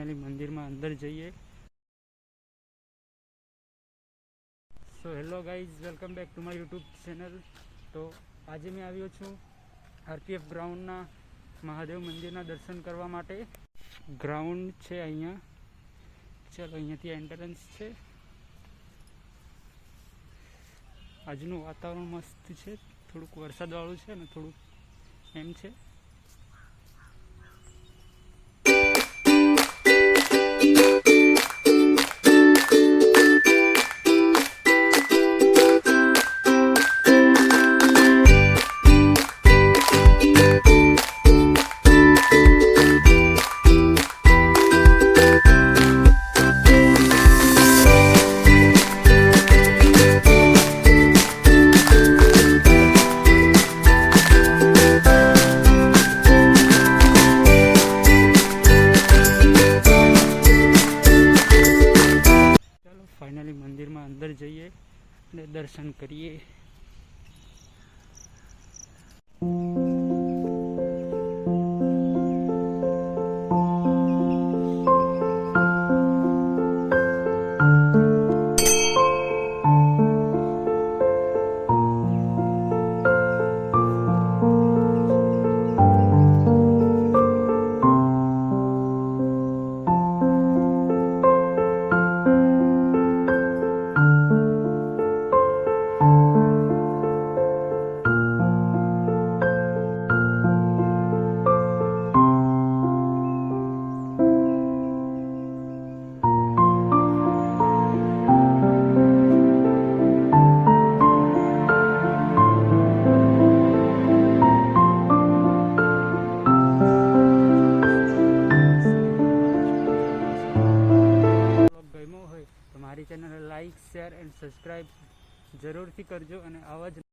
Finally मंदिर में अंदर जाइए। So hello guys, welcome back to my YouTube channel. तो आज मैं आव्यो छूँ RPF ग्राउंड महादेव मंदिर दर्शन करवा माटे। ग्राउंड है अहींया, चलो अहींयाथी एंट्रन्स है। આજનું વાતાવરણ મસ્ત છે, થોડુંક વરસાદવાળું છે ને થોડુંક એમ છે। फाइनली मंदिर में अंदर जाइए ने दर्शन करिए। મારી channel like, share and subscribe જરૂરથી કરજો અને આવા જ